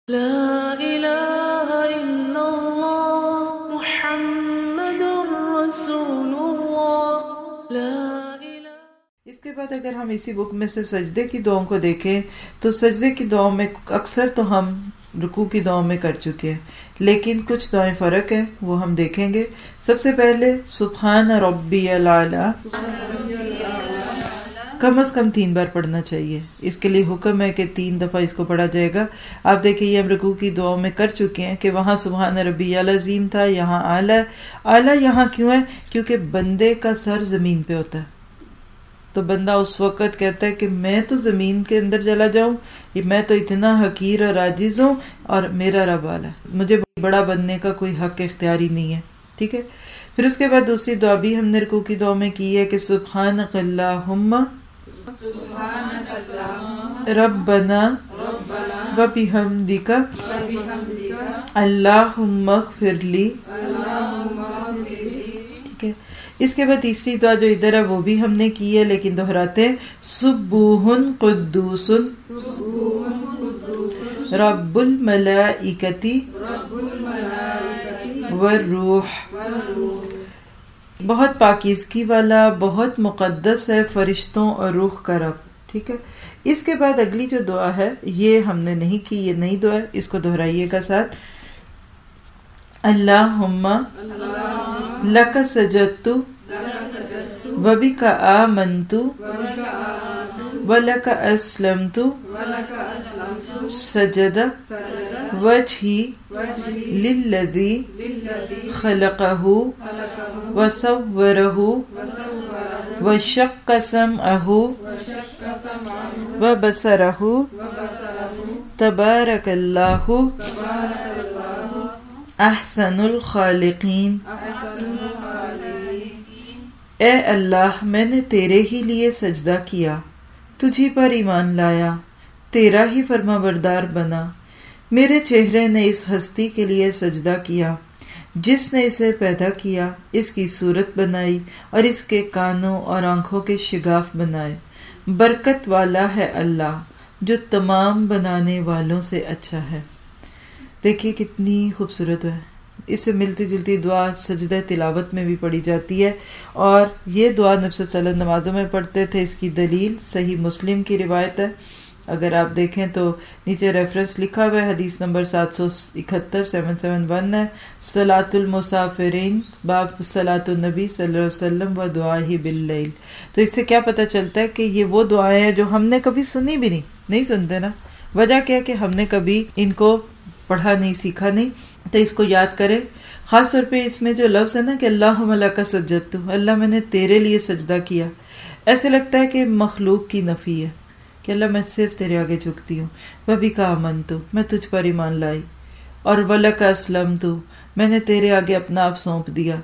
لا الہ الا اللہ محمد رسول اللہ لا الہ۔ اس کے بعد اگر ہم اسی بک میں سے سجدے کی دعاؤں کو دیکھیں تو سجدے کی دعاؤں میں اکثر تو ہم رکوع کی دعاؤں میں کر چکے ہیں، لیکن کچھ دعائیں فرق ہیں، وہ ہم دیکھیں گے۔ سب سے پہلے سبحان ربی الاعلیٰ کم از کم 3 بار پڑھنا چاہیے۔ اس کے لیے حکم ہے کہ 3 دفعہ اس کو پڑھا جائے گا۔ آپ دیکھیں یہ ہم رکوع کی دعاؤں میں کر چکے ہیں کہ وہاں سبحان ربی العظیم تھا، یہاں اعلیٰ۔ اعلیٰ یہاں کیوں ہے؟ کیونکہ بندے کا سر زمین پہ ہوتا ہے، تو بندہ اس وقت کہتا ہے کہ میں تو زمین کے اندر چلا جاؤں، میں تو اتنا حقیر اور عاجز ہوں اور میرا رب اعلیٰ ہے، مجھے بڑا بننے کا کوئی حق اختیاری نہیں ہے، ٹھیک ہے۔ پھر اس کے بعد دوسری دعا بھی ہم نے رکوع کی دعا میں کی ہے کہ سبحانک اللہم ربنا وبحمدک اللہم اغفر لی، ٹھیک ہے۔ اس کے بعد تیسری دعا جو ادھر ہے وہ بھی ہم نے کی ہے لیکن دہراتے ہیں، سبوح قدوس رب الملائکۃ والروح، بہت پاکیزگی والا، بہت مقدس ہے فرشتوں اور روح کا رب، ٹھیک ہے۔ اس کے بعد اگلی جو دعا ہے یہ ہم نے نہیں کی، یہ نئی دعا ہے، اس کو دہرائیے گا ساتھ، اللہم لک سجدت وبک آمنت ولک اسلمت سجد وجہی للذی خلقہ وصورہ وشق سمعہ وبصرہ تبارک اللہ احسن الخالقین۔ اے اللہ میں نے تیرے ہی لیے سجدہ کیا، تجھی پر ایمان لایا، تیرا ہی فرما بردار بنا، میرے چہرے نے اس ہستی کے لیے سجدہ کیا جس نے اسے پیدا کیا، اس کی صورت بنائی اور اس کے کانوں اور آنکھوں کے شگاف بنائے۔ برکت والا ہے اللہ جو تمام بنانے والوں سے اچھا ہے۔ دیکھیے کتنی خوبصورت ہے، اس سے ملتی جلتی دعا سجدہ تلاوت میں بھی پڑھی جاتی ہے، اور یہ دعا نبی صلی اللہ علیہ وسلم نمازوں میں پڑھتے تھے۔ اس کی دلیل صحیح مسلم کی روایت ہے، اگر آپ دیکھیں تو نیچے ریفرنس لکھا ہوا ہے، حدیث نمبر 771 771 ہے، صلاۃ المسافرین باب صلاۃ النبی صلی اللہ علیہ وسلم و دعائہ باللیل۔ تو اس سے کیا پتہ چلتا ہے کہ یہ وہ دعائیں ہیں جو ہم نے کبھی سنی بھی نہیں سنتے نا، وجہ کیا کہ ہم نے کبھی ان کو پڑھا نہیں، سیکھا نہیں، تو اس کو یاد کریں۔ خاص طور پہ اس میں جو لفظ ہے نا کہ اللہم لک سجدت، اللہ میں نے تیرے لیے سجدہ کیا، ایسے لگتا ہے کہ مخلوق کی نفی ہے کہ اللہ میں صرف تیرے آگے جھکتی ہوں، وبک آمنت میں تجھ پر ایمان لائی، اور ولک اسلمت میں نے تیرے آگے اپنا آپ سونپ دیا،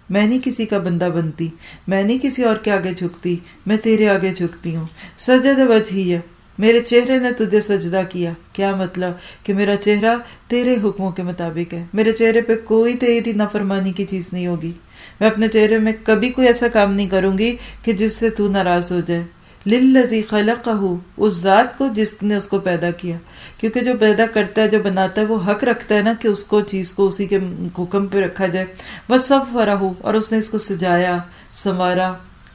میں نہیں کسی کا بندہ بنتی، میں نہیں کسی اور کے آگے جھکتی، میں تیرے آگے جھکتی ہوں۔ سجد وجہی، میرے چہرے نے تجھے سجدہ کیا، کیا مطلب کہ میرا چہرہ تیرے حکموں کے مطابق ہے، میرے چہرے پہ کوئی تیری نافرمانی کی چیز نہیں ہوگی، میں اپنے چہرے میں کبھی کوئی ایسا کام نہیں کروں گی کہ جس سے تو ناراض ہو جائے۔ للذی خلقہ، اس ذات کو جس نے اس کو پیدا کیا، کیونکہ جو پیدا کرتا ہے، جو بناتا ہے، وہ حق رکھتا ہے نا کہ اس کو چیز کو اسی کے حکم پہ رکھا جائے۔ وصورہ، اور اس نے اس کو سجایا، سنوارا،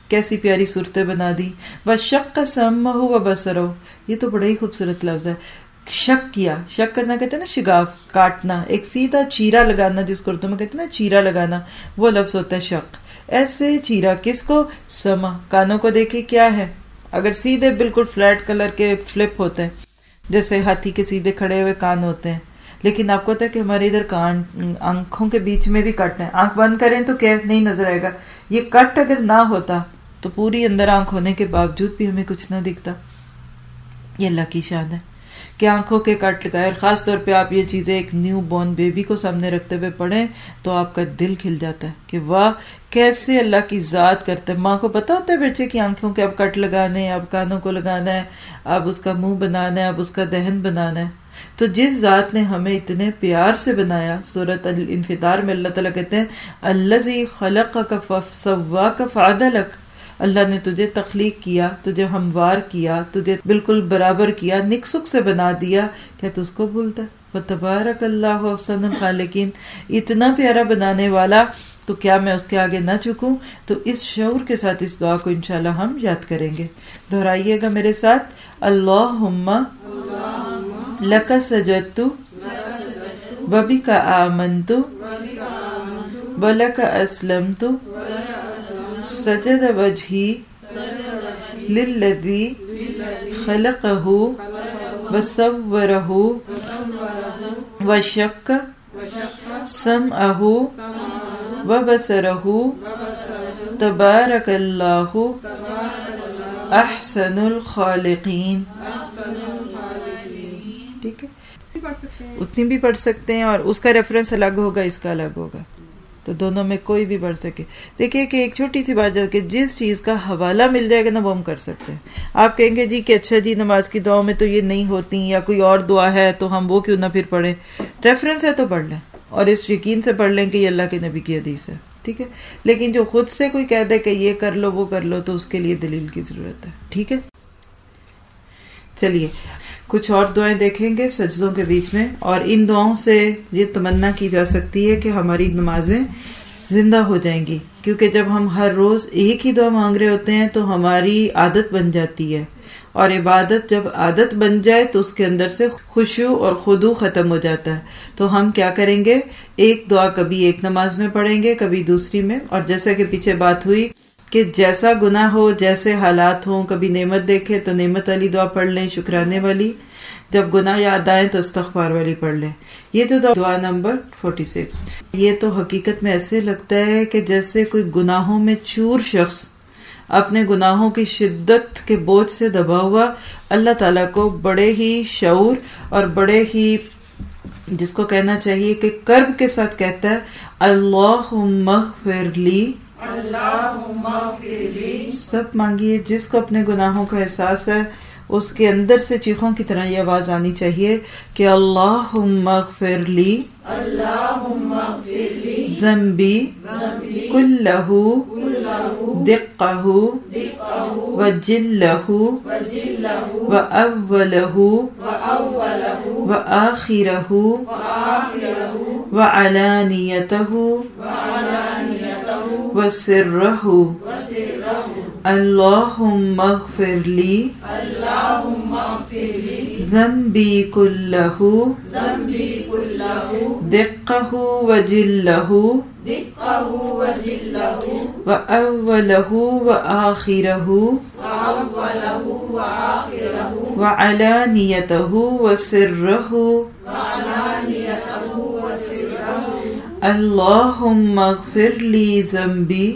کیسی پیاری صورتیں بنا دی۔ وشق سمعہ وبصرہ، یہ تو بڑا ہی خوبصورت لفظ ہے، شق کیا، شق کرنا کہتے ہیں نا شگاف کاٹنا، ایک سیدھا چیرا لگانا جس کو اردو میں کہتے ہیں نا چیرا لگانا، وہ لفظ ہوتا ہے شق۔ ایسے چیرا کس کو؟ سمع، کانوں کو دیکھیں کیا ہے، اگر سیدھے بالکل فلیٹ کلر کے فلپ ہوتے ہیں، جیسے ہاتھی کے سیدھے کھڑے ہوئے کان ہوتے ہیں، لیکن آپ کو پتا ہے کہ ہمارے ادھر کان آنکھوں کے بیچ میں بھی کٹ ہے، آنکھ بند کریں تو کیا نہیں نظر آئے گا، یہ کٹ اگر نہ ہوتا تو پوری اندر آنکھ ہونے کے باوجود بھی ہمیں کچھ نہ دکھتا۔ یہ اللہ کی شان ہے کہ آنکھوں کے کٹ لگائے، اور خاص طور پہ آپ یہ چیزیں ایک نیو بورن بیبی کو سامنے رکھتے ہوئے پڑھیں تو آپ کا دل کھل جاتا ہے کہ واہ کیسے اللہ کی ذات کرتے ہیں۔ ماں کو پتا ہوتا ہے بیٹے کی آنکھوں کے اب کٹ لگانے ہیں، اب کانوں کو لگانا ہے، اب اس کا منہ بنانا ہے، اب اس کا دہن بنانا ہے۔ تو جس ذات نے ہمیں اتنے پیار سے بنایا، سورۃ الانفطار میں اللہ تعالیٰ کہتے ہیں الذی خلقک فسواک فعدلک، اللہ نے تجھے تخلیق کیا، تجھے ہموار کیا، تجھے بالکل برابر کیا، نک سک سے بنا دیا، کیا تو اس کو بھولتا ہے؟ فتبارک اللہ احسن الخالقین، اتنا پیارا بنانے والا، تو کیا میں اس کے آگے نہ جھکوں؟ تو اس شعور کے ساتھ اس دعا کو انشاءاللہ ہم یاد کریں گے. دہرائیے گا میرے ساتھ، اللہم لک سجدت وبک آمنت ولک اسلمت سجد وجہی للذی خلقہ وصورہ وشق سمعہ وبصرہ تبارک اللہ احسن الخالقین. ٹھیک ہے، اتنی بھی پڑھ سکتے ہیں، اور اس کا ریفرنس الگ ہوگا، اس کا الگ ہوگا، تو دونوں میں کوئی بھی پڑھ سکے. دیکھیے کہ ایک چھوٹی سی بات ہے کہ جس چیز کا حوالہ مل جائے گا نا وہ ہم کر سکتے ہیں. آپ کہیں گے جی کہ اچھا جی نماز کی دعاؤں میں تو یہ نہیں ہوتی، یا کوئی اور دعا ہے تو ہم وہ کیوں نہ پھر پڑھیں. ریفرنس ہے تو پڑھ لیں، اور اس یقین سے پڑھ لیں کہ یہ اللہ کے نبی کی حدیث ہے. ٹھیک ہے، لیکن جو خود سے کوئی کہہ دے کہ یہ کر لو وہ کر لو، تو اس کے لیے دلیل کی ضرورت ہے. ٹھیک ہے، چلیے کچھ اور دعائیں دیکھیں گے سجدوں کے بیچ میں، اور ان دعاؤں سے یہ تمنا کی جا سکتی ہے کہ ہماری نمازیں زندہ ہو جائیں گی، کیونکہ جب ہم ہر روز ایک ہی دعا مانگ رہے ہوتے ہیں تو ہماری عادت بن جاتی ہے، اور عبادت جب عادت بن جائے تو اس کے اندر سے خشوع اور خضوع ختم ہو جاتا ہے. تو ہم کیا کریں گے، ایک دعا کبھی ایک نماز میں پڑھیں گے، کبھی دوسری میں، اور جیسا کہ پیچھے بات ہوئی کہ جیسا گناہ ہو، جیسے حالات ہوں، کبھی نعمت دیکھے تو نعمت والی دعا پڑھ لیں، شکرانے والی، جب گناہ یاد آئیں تو استغفار والی پڑھ لیں. یہ جو دعا نمبر 46، یہ تو حقیقت میں ایسے لگتا ہے کہ جیسے کوئی گناہوں میں چور شخص اپنے گناہوں کی شدت کے بوجھ سے دبا ہوا اللہ تعالیٰ کو بڑے ہی شعور اور بڑے ہی، جس کو کہنا چاہیے کہ کرب کے ساتھ کہتا ہے، اللہم اغفر لی. اللہم اغفر لی، سب مانگیے. جس کو اپنے گناہوں کا احساس ہے اس کے اندر سے چیخوں کی طرح یہ آواز آنی چاہیے کہ اللہم اغفر لی، اللہم اغفر لی ذنبی کلہ دقہ وجلہ وأولہ وآخرہ وعلانیتہ وسرہ. اللہم اغفر لی ذنبی کلہ دقہ وجلہ وأولہ وآخرہ وعلانیتہ وسرہ. اللہم اغفر لی ذنبی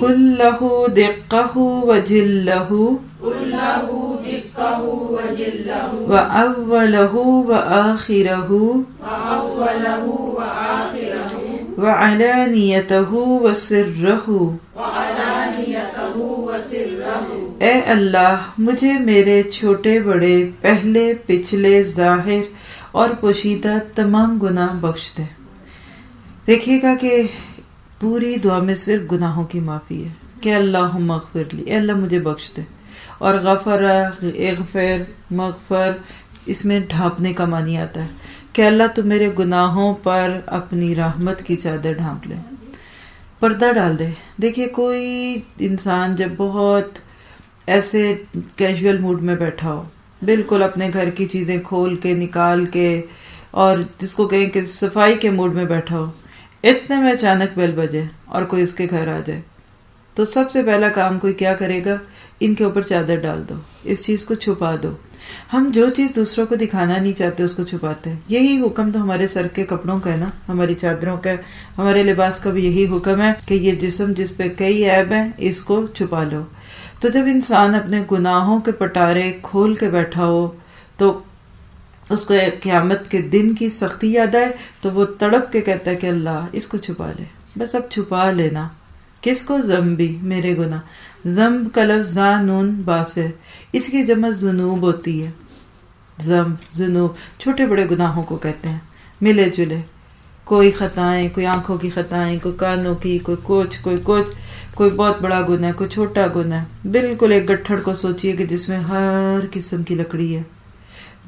کلہ دقہ وجلہ وأولہ وآخرہ وعلانیتہ وسرہ. اے اللہ مجھے میرے چھوٹے بڑے، پہلے پچھلے، ظاہر اور پوشیدہ تمام گناہ بخش دے. دیکھیے گا کہ پوری دعا میں صرف گناہوں کی معافی ہے کہ اللہم اغفر لی، اے اللہ مجھے بخش دے. اور غفر، اغفر، مغفر، اس میں ڈھانپنے کا معنی آتا ہے کہ اللہ تو میرے گناہوں پر اپنی رحمت کی چادر ڈھانپ لے، پردہ ڈال دے. دیکھیے کوئی انسان جب بہت ایسے کیجول موڈ میں بیٹھا ہو، بالکل اپنے گھر کی چیزیں کھول کے نکال کے، اور جس کو کہیں کہ صفائی کے موڈ میں بیٹھا ہو، اتنے میں اچانک بیل بجے اور کوئی اس کے گھر آ جائے، تو سب سے پہلا کام کوئی کیا کرے گا، ان کے اوپر چادر ڈال دو، اس چیز کو چھپا دو. ہم جو چیز دوسروں کو دکھانا نہیں چاہتے اس کو چھپاتے ہیں. یہی حکم تو ہمارے سر کے کپڑوں کا ہے نا، ہماری چادروں کا، ہمارے لباس کا بھی یہی حکم ہے کہ یہ جسم جس پہ کئی عیب ہیں اس کو چھپا لو. تو جب انسان اپنے گناہوں کے پٹارے کھول کے بیٹھا ہو تو اس کو قیامت کے دن کی سختی یاد آئے تو وہ تڑپ کے کہتا ہے کہ اللہ اس کو چھپا لے، بس اب چھپا لینا. کس کو؟ ذنبی، میرے گناہ. ذنب کا لفظ ذا نون با سے، اس کی جمع ذنوب ہوتی ہے. ذنب، ذنوب، چھوٹے بڑے گناہوں کو کہتے ہیں، ملے جلے. کوئی خطائیں، کوئی آنکھوں کی خطائیں، کوئی کانوں کی، کوئی کچھ، کوئی بہت بڑا گناہ ہے، کوئی چھوٹا گناہ ہے. بالکل ایک گٹھڑ کو سوچئے کہ جس میں ہر قسم کی لکڑی ہے،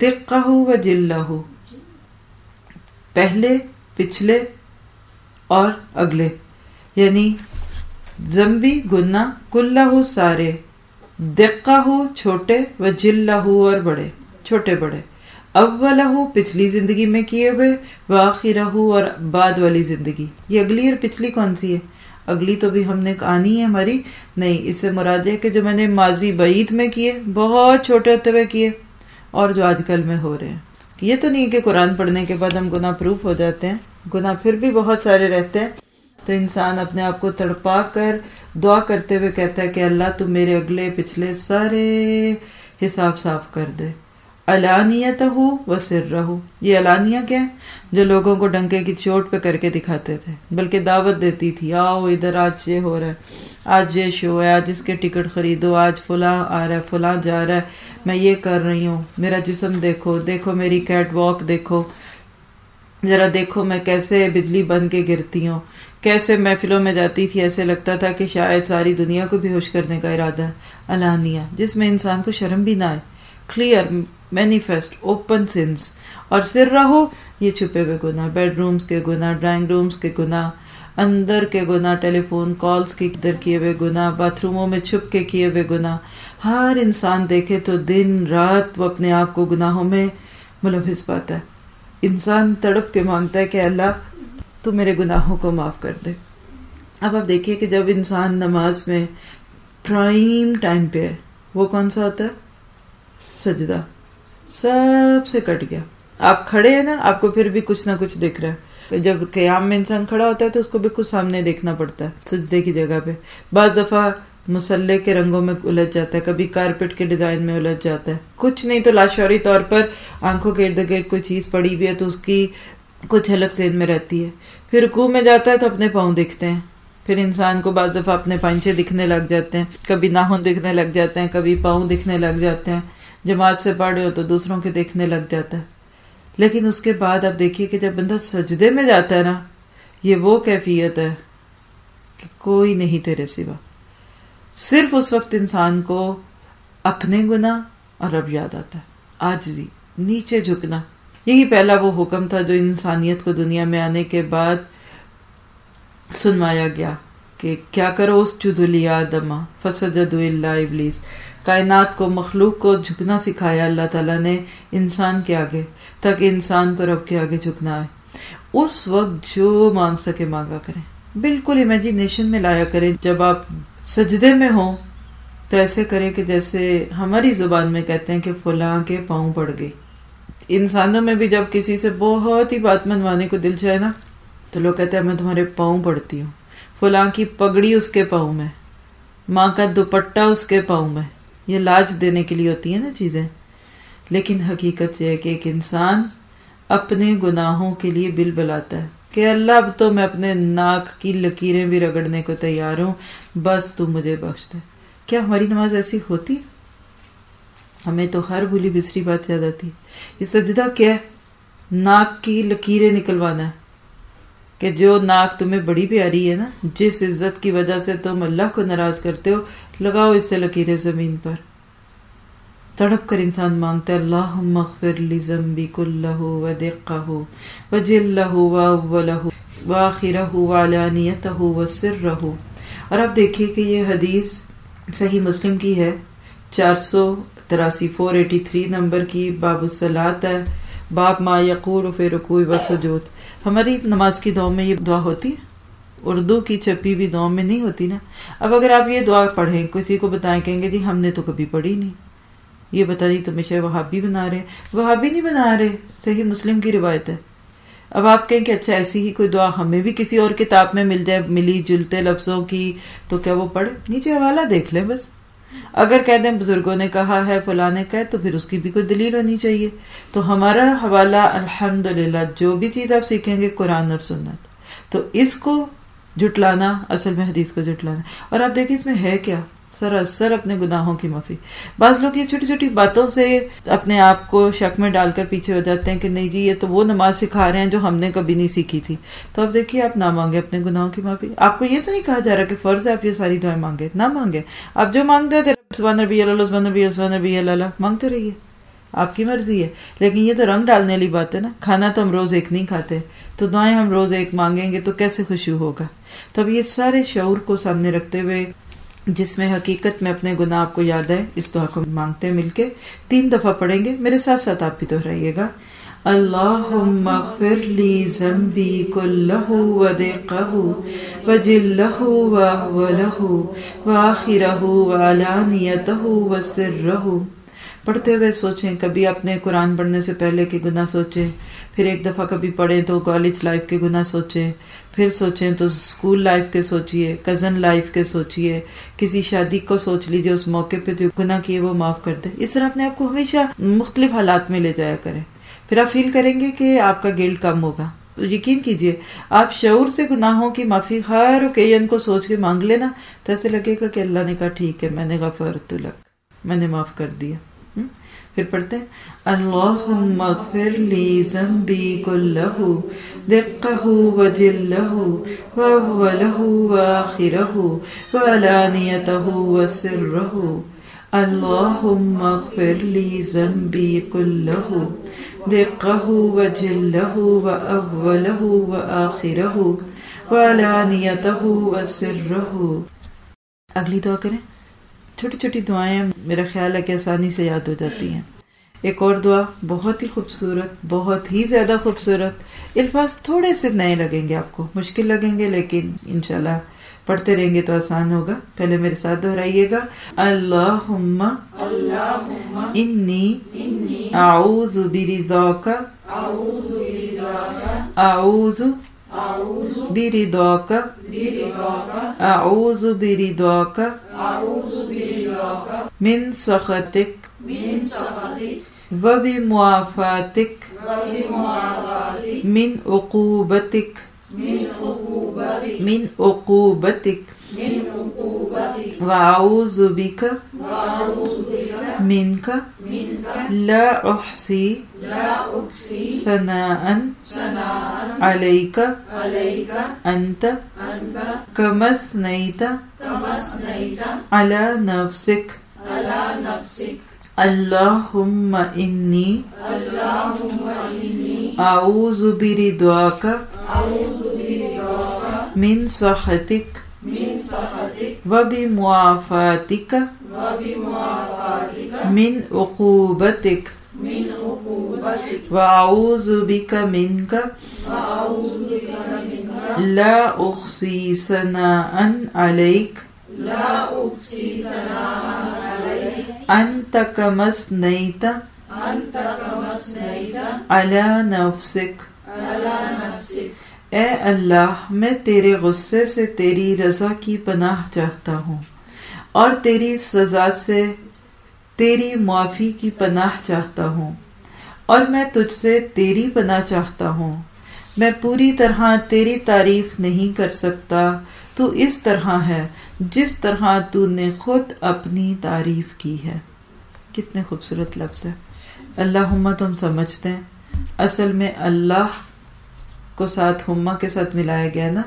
دقہ و جلہ، پہلے، پچھلے اور اگلے، یعنی ذنبی گناہ، کلہ سارے، دقہ چھوٹے، و جلہ اور بڑے، چھوٹے بڑے، اولہ پچھلی زندگی میں کیے ہوئے، وآخرہ اور بعد والی زندگی۔ یہ اگلی اور پچھلی کون سی ہے؟ اگلی تو بھی ہم نے آنی ہے ہماری، نہیں، اس سے مراد ہے کہ جو میں نے ماضی بعید میں کیے، بہت چھوٹے ہوتے ہوئے کیے، اور جو آج کل میں ہو رہے ہیں۔ یہ تو نہیں کہ قرآن پڑھنے کے بعد ہم گناہ پروف ہو جاتے ہیں، گناہ پھر بھی بہت سارے رہتے ہیں، تو انسان اپنے آپ کو تڑپا کر دعا کرتے ہوئے کہتا ہے کہ اللہ تو میرے اگلے پچھلے سارے حساب صاف کر دے۔ علانیتہ و سرہ، یہ علانیہ کیا ہے؟ جو لوگوں کو ڈنکے کی چوٹ پہ کر کے دکھاتے تھے، بلکہ دعوت دیتی تھی، آؤ ادھر، آج یہ ہو رہا ہے، آج یہ شو ہے، آج اس کے ٹکٹ خریدو، آج فلاں آ رہا ہے، فلاں جا رہا ہے، میں یہ کر رہی ہوں، میرا جسم دیکھو، دیکھو میری کیٹ واک دیکھو، ذرا دیکھو میں کیسے بجلی بن کے گرتی ہوں، کیسے محفلوں میں جاتی تھی، ایسے لگتا تھا کہ شاید ساری دنیا کو بے ہوش کرنے کا ارادہ ہے۔ علانیہ، جس میں انسان کو شرم بھی نہ آئے، کلیئر، مینیفیسٹ، اوپن سینس۔ اور سر رہو، یہ چھپے ہوئے گناہ، بیڈ رومز کے گناہ، ڈرائنگ رومز کے گناہ، اندر کے گناہ، ٹیلی فون کالز کے اندر کیے ہوئے گناہ، باتھ روموں میں چھپ کے کیے ہوئے گناہ۔ ہر انسان دیکھے تو دن رات وہ اپنے آپ کو گناہوں میں ملوث پاتا ہے۔ انسان تڑپ کے مانگتا ہے کہ اللہ تو میرے گناہوں کو معاف کر دے۔ اب آپ دیکھیے کہ جب انسان نماز میں پرائم ٹائم پہ ہے، وہ کون سا ہوتا ہے؟ سجدہ، سب سے کٹ گیا۔ آپ کھڑے ہیں نا، آپ کو پھر بھی کچھ نہ کچھ دکھ رہا ہے۔ جب قیام میں انسان کھڑا ہوتا ہے تو اس کو بھی کچھ سامنے دیکھنا پڑتا ہے سجدے کی جگہ پہ۔ بعض دفعہ مسلح کے رنگوں میں الجھ جاتا ہے، کبھی کارپٹ کے ڈیزائن میں الجھ جاتا ہے، کچھ نہیں تو لاشعوری طور پر آنکھوں کے ارد گرد کوئی چیز پڑی ہوئی ہے تو اس کی کچھ حلق ذہن میں رہتی ہے۔ پھر رکوع میں جاتا ہے تو اپنے پاؤں دکھتے ہیں، پھر انسان کو بعض دفعہ اپنے پائنچے دکھنے لگ جاتے ہیں، کبھی ناخن دکھنے لگ جاتے ہیں، کبھی پاؤں دکھنے لگ جاتے ہیں، جماعت سے پڑھ رہے ہو تو دوسروں کے دیکھنے لگ جاتا ہے۔ لیکن اس کے بعد آپ دیکھیے کہ جب بندہ سجدے میں جاتا ہے نا، یہ وہ کیفیت ہے کہ کوئی نہیں تیرے سوا۔ صرف اس وقت انسان کو اپنے گناہ اور رب یاد آتا ہے، عاجزی، نیچے جھکنا۔ یہی پہلا وہ حکم تھا جو انسانیت کو دنیا میں آنے کے بعد سنوایا گیا کہ کیا کرو، اسجدوا لآدم فسجدوا الا ابلیس۔ کائنات کو، مخلوق کو جھکنا سکھایا اللہ تعالیٰ نے انسان کے آگے، تاکہ انسان کو رب کے آگے جھکنا ہے۔ اس وقت جو مانگ سکے مانگا کریں، بالکل امیجینیشن میں لایا کریں۔ جب آپ سجدے میں ہوں تو ایسے کریں کہ جیسے ہماری زبان میں کہتے ہیں کہ فلاں کے پاؤں پڑ گئی۔ انسانوں میں بھی جب کسی سے بہت ہی بات منوانے کو دل چاہے نا تو لوگ کہتے ہیں میں تمہارے پاؤں پڑتی ہوں، فلاں کی پگڑی اس کے پاؤں میں، ماں کا دوپٹہ اس کے پاؤں میں۔ یہ لاج دینے کے لیے ہوتی ہیں نا چیزیں، لیکن حقیقت یہ ہے کہ ایک انسان اپنے گناہوں کے لیے بل بلاتا ہے کہ اللہ اب تو میں اپنے ناک کی لکیریں بھی رگڑنے کو تیار ہوں، بس تو مجھے بخش دے۔ کیا ہماری نماز ایسی ہوتی؟ ہمیں تو ہر بھولی بسری بات یاد آتی۔ یہ سجدہ کیا ہے؟ ناک کی لکیریں نکلوانا ہے کہ جو ناک تمہیں بڑی پیاری ہے نا، جس عزت کی وجہ سے تم اللہ کو ناراض کرتے ہو، لگاؤ اس سے لکیریں زمین پر۔ تڑپ کر انسان مانگتا ہے اللہم اغفر لی ذنبی کلہ ودقہ وجلہ واولہ وآخرہ وعلانیتہ وسرہ۔ اور آپ دیکھیے کہ یہ حدیث صحیح مسلم کی ہے، 483 483 نمبر کی، باب الصلاۃ ہے، باب ما یقول فی رکوع و سجود۔ ہماری نماز کی دعا میں یہ دعا ہوتی ہے، اردو کی چھپی ہوئی دعا میں نہیں ہوتی نا۔ اب اگر آپ یہ دعا پڑھیں، کسی کو بتائیں، کہیں گے جی ہم نے تو کبھی پڑھی نہیں، یہ بتا دی تمہیں شاید وہابی بنا رہے ہیں۔ وہابی نہیں بنا رہے، صحیح مسلم کی روایت ہے۔ اب آپ کہیں کہ اچھا ایسی ہی کوئی دعا ہمیں بھی کسی اور کتاب میں مل جائے، ملی جلتے لفظوں کی، تو کیا وہ پڑھے؟ نیچے حوالہ دیکھ لیں بس۔ اگر کہہ دیں بزرگوں نے کہا ہے، فلاں نے کہا، تو پھر اس کی بھی کوئی دلیل ہونی چاہیے۔ تو ہمارا حوالہ الحمدللہ، جو بھی چیز آپ سیکھیں گے قرآن اور سنت، تو اس کو جھٹلانا اصل میں حدیث کو جھٹلانا۔ اور آپ دیکھیں اس میں ہے کیا؟ سراسر اپنے گناہوں کی معافی۔ بعض لوگ یہ چھوٹی چھوٹی باتوں سے اپنے آپ کو شک میں ڈال کر پیچھے ہو جاتے ہیں کہ نہیں جی یہ تو وہ نماز سکھا رہے ہیں جو ہم نے کبھی نہیں سیکھی تھی۔ تو اب دیکھیے آپ نہ مانگے اپنے گناہوں کی معافی۔ آپ کو یہ تو نہیں کہا جا رہا کہ فرض ہے آپ یہ ساری دعائیں مانگے، نہ مانگے۔ آپ جو مانگتے تھے سبحان ربی اللہ، سبحان ربی اللہ، سبحان ربی اللہ، مانگتے رہیے، آپ کی مرضی ہے، لیکن یہ تو رنگ ڈالنے والی بات ہے نا. کھانا تو ہم روز ایک نہیں کھاتے، تو دعائیں ہم روز ایک مانگیں گے تو کیسے خشوع ہوگا. تو اب یہ سارے شعور کو سامنے رکھتے ہوئے، جس میں حقیقت میں اپنے گناہ آپ کو یاد ہے، اس دعا کو مانگتے ہیں مل کے. 3 دفعہ پڑھیں گے، میرے ساتھ ساتھ آپ بھی دہرائیے گا. اللہم اغفر لی ذنبی کلہ ودقہ وجلہ واولہ وآخرہ وعلانیتہ وسرہ. پڑھتے ہوئے سوچیں، کبھی اپنے قرآن پڑھنے سے پہلے کے گناہ سوچیں، پھر ایک دفعہ کبھی پڑھیں تو کالج لائف کے گناہ سوچیں، پھر سوچیں تو اسکول لائف کے سوچئے، کزن لائف کے سوچئے، کسی شادی کو سوچ لیجئے، اس موقع پہ جو گناہ کیے وہ معاف کر دے. اس طرح اپنے آپ کو ہمیشہ مختلف حالات میں لے جایا کریں، پھر آپ فیل کریں گے کہ آپ کا گلٹ کم ہوگا. تو یقین کیجئے آپ شعور سے گناہوں کی معافی ہر اوکیزن کو سوچ کے مانگ لینا تو ایسے لگے گا کہ اللہ نے کہا ٹھیک ہے، میں نے غفرت لک، میں نے معاف کر دیا. پھر پڑھتے ہیں اللہم اغفر لی ذنبی کلہ دقہ وجلہ واولہ وآخرہ وعلانیتہ وسرہ. اللہم اغفر لی ذنبی کلہ دقہ وجلہ واولہ وآخرہ وعلانیتہ وسرہ. اگلی دعا کریں. چھوٹی چھوٹی دعائیں میرا خیال ہے کہ آسانی سے یاد ہو جاتی ہیں. ایک اور دعا بہت ہی خوبصورت، بہت ہی زیادہ خوبصورت. الفاظ تھوڑے سے نئے لگیں گے، آپ کو مشکل لگیں گے، لیکن انشاءاللہ پڑھتے رہیں گے تو آسان ہوگا. پہلے میرے ساتھ دہرائیے گا. اللہم انی اعوذ برضاک اعوذ برضاک اعوذ برضاک من سخطک وبمعافاتک من عقوبتک من عقوبتک واعوذ بک منک لا احصی ثناء علیک انت کما اثنیت علی نفسک. اللہم انی اعوذ برضاک من سخطک وبمعافاتک من عقوبتک واعوذ بک منک لا احصی ثناء علیک انت کما اثنیت علی نفسک. اے اللہ، میں تیرے غصے سے تیری رضا کی پناہ چاہتا ہوں اور تیری سزا سے تیری معافی کی پناہ چاہتا ہوں، اور میں تجھ سے تیری پناہ چاہتا ہوں. میں پوری طرح تیری تعریف نہیں کر سکتا، تو اس طرح ہے جس طرح تو نے خود اپنی تعریف کی ہے. کتنے خوبصورت لفظ ہے. اللہم تو ہم سمجھتے ہیں اصل میں اللہ کو ساتھ ہما کے ساتھ ملایا گیا نا،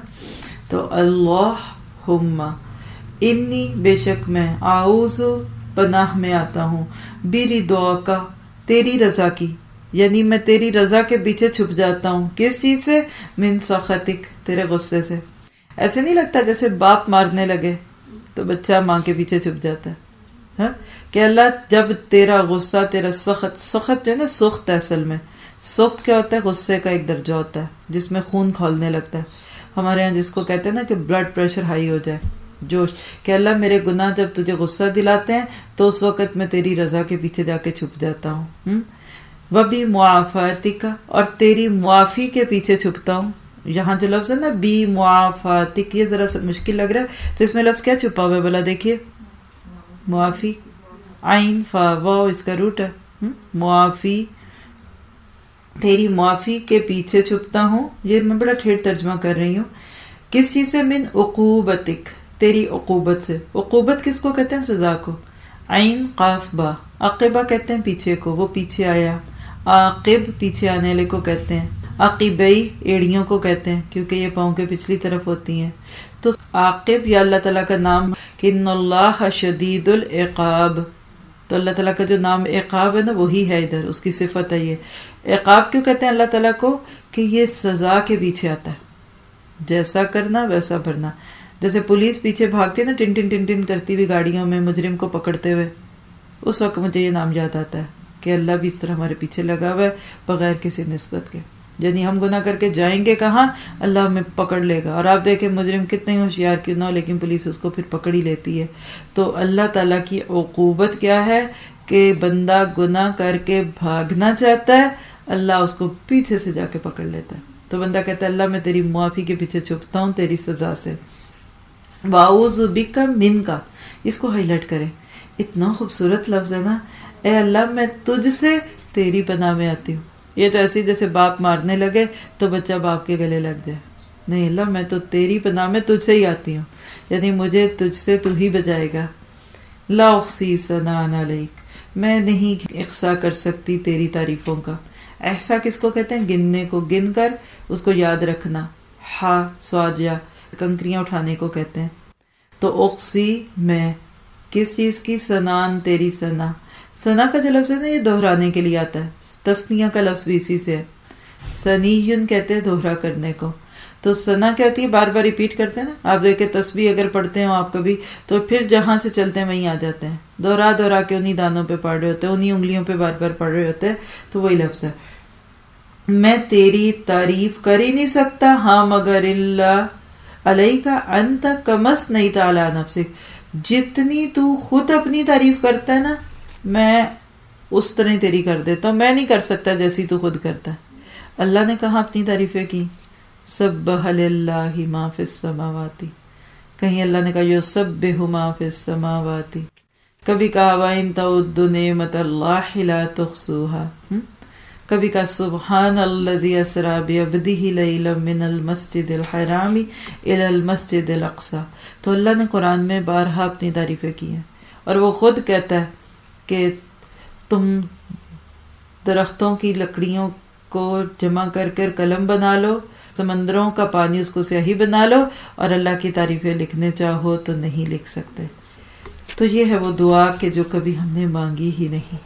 تو اللہم انی بے شک میں، اعوذ پناہ میں آتا ہوں، برضاک تیری رضا کی، یعنی میں تیری رضا کے پیچھے چھپ جاتا ہوں. کس چیز سے؟ من سخطک تیرے غصے سے. ایسے نہیں لگتا جیسے باپ مارنے لگے تو بچہ ماں کے پیچھے چھپ جاتا ہے کہ اللہ جب تیرا غصہ، تیرا سخت جو ہے نا، سخت ہے اصل میں. سخت کیا ہوتا ہے؟ غصے کا ایک درجہ ہوتا ہے جس میں خون کھولنے لگتا ہے. ہمارے ہاں جس کو کہتے ہیں نا کہ بلڈ پریشر ہائی ہو جائے، جوش، کہ اللہ میرے گناہ جب تجھے غصہ دلاتے ہیں تو اس وقت میں تیری رضا کے پیچھے جا کے چھپ جاتا ہوں. وبی معافاتک، اور تیری معافی کے پیچھے چھپتا ہوں. یہاں جو لفظ ہے نا بی معافاتک، یہ ذرا سا مشکل لگ رہا ہے، تو اس میں لفظ کیا چھپا ہوا ہے بلا دیکھیے؟ معافی، عین فا واو اس کا روٹ ہے. معافی، تیری معافی کے پیچھے چھپتا ہوں. یہ میں بڑا ٹھیٹ ترجمہ کر رہی ہوں. کس چیز سے؟ من عقوبتک، تیری عقوبت سے. عقوبت کس کو کہتے ہیں؟ سزا کو. عین قاف با، عقبہ کہتے ہیں پیچھے کو، وہ پیچھے آیا. عاقب پیچھے آنے والے کو کہتے ہیں. عقبئی ایڑیوں کو کہتے ہیں کیونکہ یہ پاؤں کے پچھلی طرف ہوتی ہیں. تو عاقب یا اللہ تعالیٰ کا نام کہ ان اللہ شدید العقاب، تو اللہ تعالیٰ کا جو نام عقاب ہے نا وہی ہے ادھر، اس کی صفت ہے یہ۔ عقاب کیوں کہتے ہیں اللہ تعالیٰ کو؟ کہ یہ سزا کے پیچھے آتا ہے، جیسا کرنا ویسا بھرنا۔ جیسے پولیس پیچھے بھاگتی ہے نا ٹن ٹن ٹن ٹن کرتی ہوئی گاڑیوں میں مجرم کو پکڑتے ہوئے، اس وقت مجھے یہ نام یاد آتا ہے کہ اللہ بھی اس طرح ہمارے پیچھے لگا ہوا ہے بغیر کسی نسبت کے۔ یعنی ہم گناہ کر کے جائیں گے کہاں، اللہ ہمیں پکڑ لے گا۔ اور آپ دیکھیں مجرم کتنے ہوشیار کیوں نہ ہو لیکن پولیس اس کو پھر پکڑ ہی لیتی ہے۔ تو اللہ تعالیٰ کی عقوبت کیا ہے کہ بندہ گناہ کر کے بھاگنا چاہتا ہے، اللہ اس کو پیچھے سے جا کے پکڑ لیتا ہے۔ تو بندہ کہتا ہے اللہ میں تیری معافی کے پیچھے چھپتا ہوں تیری سزا سے۔ وَأَعُوذُ بِكَ مِنْكَ، اس کو ہائی لائٹ کریں، اتنا خوبصورت لفظ ہے نا، اے اللہ میں تجھ سے تیری پناہ میں آتی ہوں۔ یہ تو ایسی جیسے باپ مارنے لگے تو بچہ باپ کے گلے لگ جائے، نہیں اللہ میں تو تیری پناہ میں تجھ سے ہی آتی ہوں، یعنی مجھے تجھ سے تو ہی بچائے گا۔ لا احصی ثناء علیک، میں نہیں احصا کر سکتی تیری تعریفوں کا۔ احصا کس کو کہتے ہیں؟ گننے کو، گن کر اس کو یاد رکھنا۔ ہا سواد یا کنکریاں اٹھانے کو کہتے ہیں۔ تو احصی میں کس چیز کی؟ ثناء، تیری ثنا۔ ثنا کا جو لفظ ہے نا یہ دہرانے کے لیے آتا ہے، تثنیہ کا لفظ بھی اسی سے ہے۔ ثنیٌ کہتے ہیں دوہرا کرنے کو۔ تو ثنا کیا ہوتی ہے؟ بار بار ریپیٹ کرتے ہیں نا۔ آپ دیکھیں تسبیح اگر پڑھتے ہیں آپ کبھی تو پھر جہاں سے چلتے ہیں وہیں آ جاتے ہیں، دوہرا دوہرا کے انہی دانوں پہ پڑھ رہے ہوتے ہیں، انہی انگلیوں پہ بار بار پڑھ رہے ہوتے ہیں، تو وہی لفظ ہے۔ میں تیری تعریف کر ہی نہیں سکتا ہاں مگر اللہ علیک انت کمس نہیں تعالی نفسک، جتنی تو خود اپنی تعریف کرتا ہے نا میں اس طرح تیری کر دیتا ہوں، میں نہیں کر سکتا جیسی تو خود کرتا ہے۔ اللہ نے کہاں اپنی تعریفیں کی؟ سبح للہ ما فی السماوات، کہیں اللہ نے کہا یسبح ما فی السماوات، کبھی کہا وَإِن تَعُدُّوا نِعْمَتَ اللَّهِ لَا تُحْصُوهَا، کبھی کہا سبحان الذی اسریٰ بعبدہ لیلا من المسجد الحرام الی المسجد الاقصی۔ تو اللہ نے قرآن میں بارہا اپنی تعریفیں کی ہیں، اور وہ خود کہتا ہے کہ تم درختوں کی لکڑیوں کو جمع کر کر قلم بنا لو، سمندروں کا پانی اس کو سیاہی بنا لو، اور اللہ کی تعریفیں لکھنے چاہو تو نہیں لکھ سکتے۔ تو یہ ہے وہ دعا کہ جو کبھی ہم نے مانگی ہی نہیں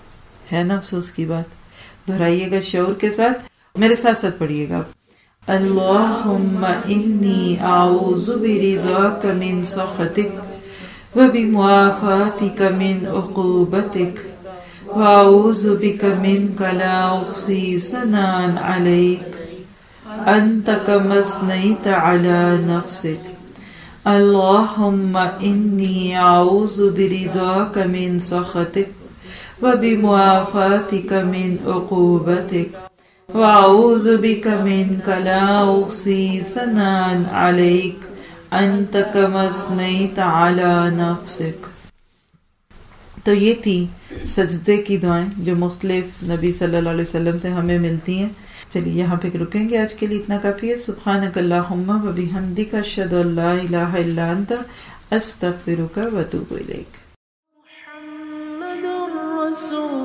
ہے نا، افسوس کی بات۔ دہرائیے گا شعور کے ساتھ، میرے ساتھ ساتھ پڑھیے گا۔ اللہم انی اعوذ برضاک من سخطک وبمعافاتک من عقوبتک واعوذ بک منک لا احصی ثناء علیک انت کما اثنیت علی نفسک۔ اللہم انی اعوذ برضاک من سخطک وبمعافاتک من عقوبتک واعوذ بک منک لا احصی ثناء علیک انت کما اثنیت علی نفسک۔ تو یہ تھی سجدے کی دعائیں جو مختلف نبی صلی اللہ علیہ وسلم سے ہمیں ملتی ہیں۔ چلیے یہاں پہ رکیں گے، آج کے لیے اتنا کافی ہے۔ سبحانک اللہم وبحمدک اشہد ان لا الہ الا انت استغفرک واتوب الیک۔ محمد رسول